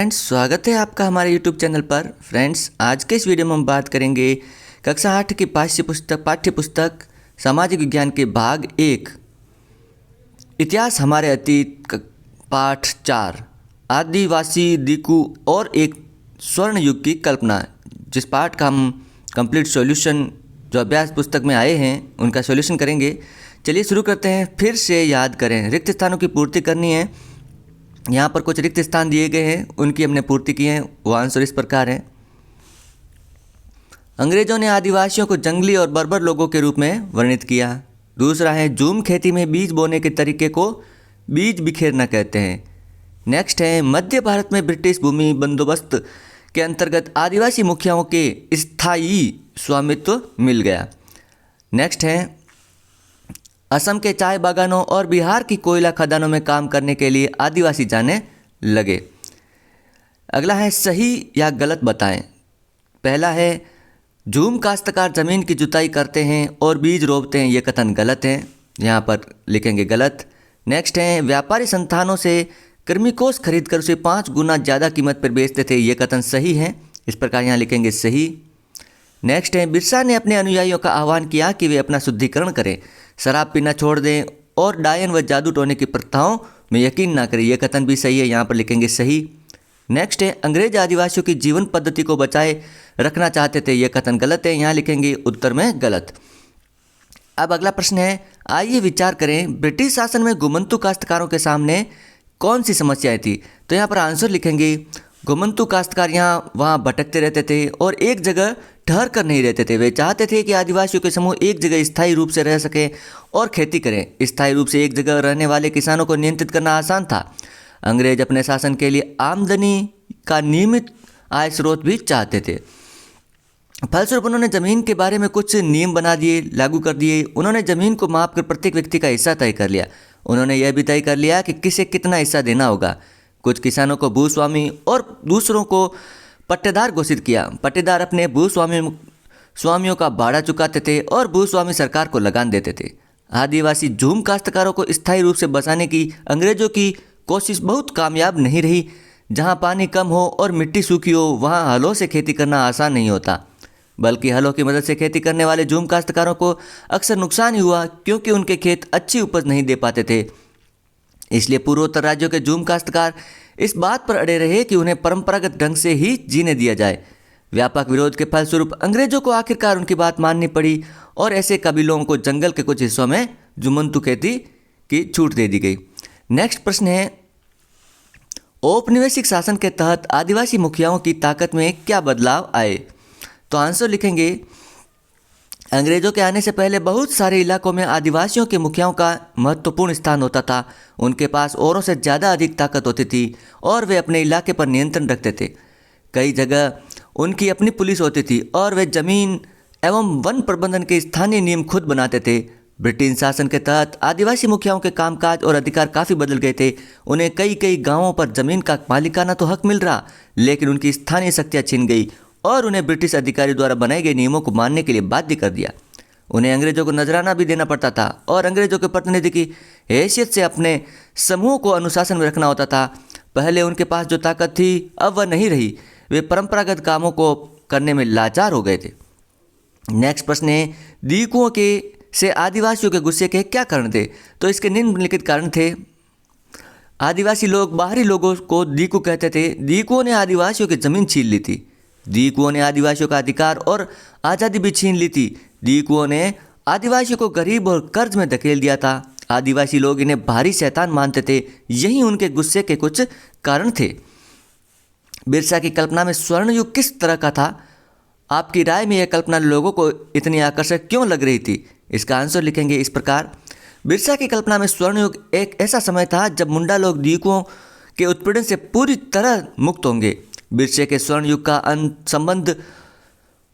Friends, स्वागत है आपका हमारे YouTube चैनल पर। फ्रेंड्स, आज के इस वीडियो में हम बात करेंगे कक्षा 8 की पाठ्य पुस्तक सामाजिक विज्ञान के भाग 1 इतिहास हमारे अतीत पाठ 4 आदिवासी दिकू और एक स्वर्ण युग की कल्पना, जिस पाठ का हम कंप्लीट सॉल्यूशन जो अभ्यास पुस्तक में आए हैं उनका सॉल्यूशन करेंगे। चलिए शुरू करते हैं। फिर से याद करें, रिक्त स्थानों की पूर्ति करनी है। यहाँ पर कुछ रिक्त स्थान दिए गए हैं, उनकी हमने पूर्ति की है। वो आंसर इस प्रकार है। अंग्रेजों ने आदिवासियों को जंगली और बर्बर लोगों के रूप में वर्णित किया। दूसरा है, झूम खेती में बीज बोने के तरीके को बीज बिखेरना कहते हैं। नेक्स्ट है, मध्य भारत में ब्रिटिश भूमि बंदोबस्त के अंतर्गत आदिवासी मुखियाओं के स्थायी स्वामित्व मिल गया। नेक्स्ट है, असम के चाय बागानों और बिहार की कोयला खदानों में काम करने के लिए आदिवासी जाने लगे। अगला है, सही या गलत बताएं। पहला है, झूम काश्तकार जमीन की जुताई करते हैं और बीज रोपते हैं, ये कथन गलत है, यहाँ पर लिखेंगे गलत। नेक्स्ट है, व्यापारी संस्थानों से कृमिकोष खरीद कर उसे 5 गुना ज़्यादा कीमत पर बेचते थे, ये कथन सही है, इस प्रकार यहाँ लिखेंगे सही। नेक्स्ट है, बिरसा ने अपने अनुयायियों का आह्वान किया कि वे अपना शुद्धिकरण करें, शराब पीना छोड़ दें और डायन व जादू टोने की प्रथाओं में यकीन ना करें, यह कथन भी सही है, यहाँ पर लिखेंगे सही। नेक्स्ट है, अंग्रेज आदिवासियों की जीवन पद्धति को बचाए रखना चाहते थे, यह कथन गलत है, यहाँ लिखेंगे उत्तर में गलत। अब अगला प्रश्न है, आइए विचार करें, ब्रिटिश शासन में घुमंतू काश्तकारों के सामने कौन सी समस्याएं थी। तो यहाँ पर आंसर लिखेंगे, घुमंतू काश्तकार यहाँ वहाँ भटकते रहते थे और एक जगह ठहर कर नहीं रहते थे। वे चाहते थे कि आदिवासियों के समूह एक जगह स्थायी रूप से रह सकें और खेती करें। स्थायी रूप से एक जगह रहने वाले किसानों को नियंत्रित करना आसान था। अंग्रेज अपने शासन के लिए आमदनी का नियमित आय स्रोत भी चाहते थे। फलस्वरूप उन्होंने ज़मीन के बारे में कुछ नियम बना दिए, लागू कर दिए। उन्होंने ज़मीन को माप कर प्रत्येक व्यक्ति का हिस्सा तय कर लिया। उन्होंने यह भी तय कर लिया कि किसे कितना हिस्सा देना होगा। कुछ किसानों को भूस्वामी और दूसरों को पट्टेदार घोषित किया। पट्टेदार अपने स्वामियों का भाड़ा चुकाते थे और भूस्वामी सरकार को लगान देते थे। आदिवासी झूम काश्तकारों को स्थायी रूप से बसाने की अंग्रेजों की कोशिश बहुत कामयाब नहीं रही। जहां पानी कम हो और मिट्टी सूखी हो, वहां हलों से खेती करना आसान नहीं होता, बल्कि हलों की मदद से खेती करने वाले झूम काश्तकारों को अक्सर नुकसान ही हुआ, क्योंकि उनके खेत अच्छी उपज नहीं दे पाते थे। इसलिए पूर्वोत्तर राज्यों के झूम काश्तकार इस बात पर अड़े रहे कि उन्हें परंपरागत ढंग से ही जीने दिया जाए। व्यापक विरोध के फलस्वरूप अंग्रेजों को आखिरकार उनकी बात माननी पड़ी और ऐसे कबीलों को जंगल के कुछ हिस्सों में जुमंतु खेती की छूट दे दी गई। नेक्स्ट प्रश्न है, औपनिवेशिक शासन के तहत आदिवासी मुखियाओं की ताकत में क्या बदलाव आए। तो आंसर लिखेंगे, अंग्रेजों के आने से पहले बहुत सारे इलाकों में आदिवासियों के मुखियाओं का महत्वपूर्ण स्थान होता था। उनके पास औरों से ज़्यादा अधिक ताकत होती थी और वे अपने इलाके पर नियंत्रण रखते थे। कई जगह उनकी अपनी पुलिस होती थी और वे जमीन एवं वन प्रबंधन के स्थानीय नियम खुद बनाते थे। ब्रिटिश शासन के तहत आदिवासी मुखियाओं के कामकाज और अधिकार काफ़ी बदल गए थे। उन्हें कई कई गाँवों पर जमीन का मालिकाना तो हक मिल रहा, लेकिन उनकी स्थानीय शक्तियाँ छिन गई और उन्हें ब्रिटिश अधिकारी द्वारा बनाए गए नियमों को मानने के लिए बाध्य कर दिया। उन्हें अंग्रेजों को नजराना भी देना पड़ता था और अंग्रेजों के प्रतिनिधि की हैसियत से अपने समूह को अनुशासन में रखना होता था। पहले उनके पास जो ताकत थी, अब वह नहीं रही। वे परंपरागत कामों को करने में लाचार हो गए थे। नेक्स्ट प्रश्न है, दीकुओं के से आदिवासियों के गुस्से के क्या कारण थे। तो इसके निम्नलिखित कारण थे। आदिवासी लोग बाहरी लोगों को दीकू कहते थे। दीकुओं ने आदिवासियों की जमीन छीन ली थी। दीकुओं ने आदिवासियों का अधिकार और आज़ादी भी छीन ली थी। दीकुओं ने आदिवासियों को गरीब और कर्ज में धकेल दिया था। आदिवासी लोग इन्हें भारी शैतान मानते थे। यही उनके गुस्से के कुछ कारण थे। बिरसा की कल्पना में स्वर्ण युग किस तरह का था। आपकी राय में यह कल्पना लोगों को इतनी आकर्षक क्यों लग रही थी। इसका आंसर लिखेंगे इस प्रकार, बिरसा की कल्पना में स्वर्ण युग एक ऐसा समय था जब मुंडा लोग दीकुओं के उत्पीड़न से पूरी तरह मुक्त होंगे। बिरसे के स्वर्ण युग का संबंध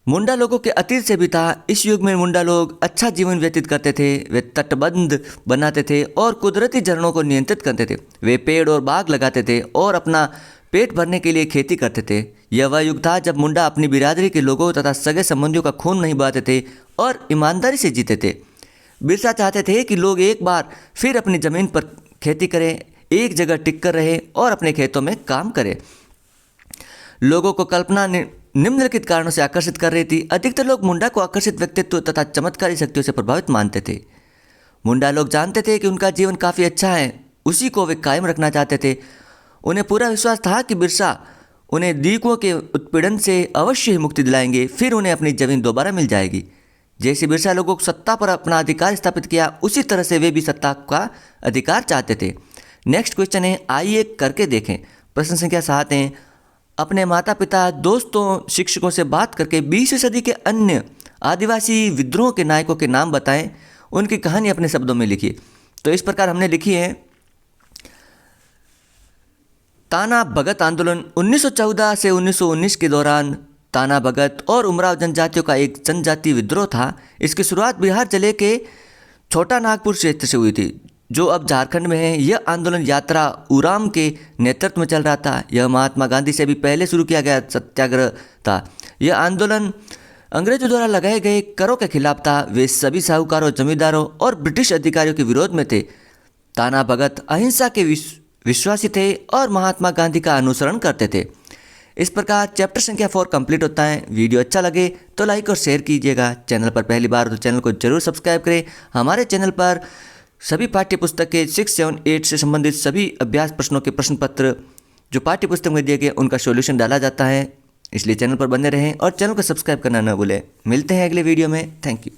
मुंडा लोगों के अतीत से भी था। इस युग में मुंडा लोग अच्छा जीवन व्यतीत करते थे। वे तटबंध बनाते थे और कुदरती झरनों को नियंत्रित करते थे। वे पेड़ और बाग लगाते थे और अपना पेट भरने के लिए खेती करते थे। यह वह युग था जब मुंडा अपनी बिरादरी के लोगों तथा सगे संबंधियों का खून नहीं बहाते थे और ईमानदारी से जीते थे। बिरसा चाहते थे कि लोग एक बार फिर अपनी ज़मीन पर खेती करें, एक जगह टिक कर रहें और अपने खेतों में काम करें। लोगों को कल्पना निम्नलिखित कारणों से आकर्षित कर रही थी। अधिकतर लोग मुंडा को आकर्षित व्यक्तित्व तथा चमत्कारी शक्तियों से प्रभावित मानते थे। मुंडा लोग जानते थे कि उनका जीवन काफ़ी अच्छा है, उसी को वे कायम रखना चाहते थे। उन्हें पूरा विश्वास था कि बिरसा उन्हें दीकुओं के उत्पीड़न से अवश्य ही मुक्ति दिलाएंगे, फिर उन्हें अपनी जमीन दोबारा मिल जाएगी। जैसे बिरसा लोगों को सत्ता पर अपना अधिकार स्थापित किया, उसी तरह से वे भी सत्ता का अधिकार चाहते थे। नेक्स्ट क्वेश्चन है, आइए करके देखें। प्रश्न संख्या 7 है, अपने माता पिता, दोस्तों, शिक्षकों से बात करके 20वीं सदी के अन्य आदिवासी विद्रोह के नायकों के नाम बताएं, उनकी कहानी अपने शब्दों में लिखिए। तो इस प्रकार हमने लिखी है, ताना भगत आंदोलन 1914 से 1919 के दौरान ताना भगत और उमराव जनजातियों का एक जनजातीय विद्रोह था। इसकी शुरुआत बिहार जिले के छोटा नागपुर क्षेत्र से हुई थी, जो अब झारखंड में है। यह आंदोलन यात्रा उराम के नेतृत्व में चल रहा था। यह महात्मा गांधी से भी पहले शुरू किया गया सत्याग्रह था। यह आंदोलन अंग्रेजों द्वारा लगाए गए करों के खिलाफ था। वे सभी साहूकारों, जमींदारों और ब्रिटिश अधिकारियों के विरोध में थे। ताना भगत अहिंसा के विश्वासी थे और महात्मा गांधी का अनुसरण करते थे। इस प्रकार चैप्टर संख्या 4 कंप्लीट होता है। वीडियो अच्छा लगे तो लाइक और शेयर कीजिएगा। चैनल पर पहली बार तो चैनल को जरूर सब्सक्राइब करें। हमारे चैनल पर सभी पाठ्य पुस्तक के 6, 7, 8 से संबंधित सभी अभ्यास प्रश्नों के प्रश्न पत्र जो पाठ्य पुस्तक में दिए गए उनका सॉल्यूशन डाला जाता है। इसलिए चैनल पर बने रहें और चैनल को सब्सक्राइब करना न भूलें। मिलते हैं अगले वीडियो में। Thank you.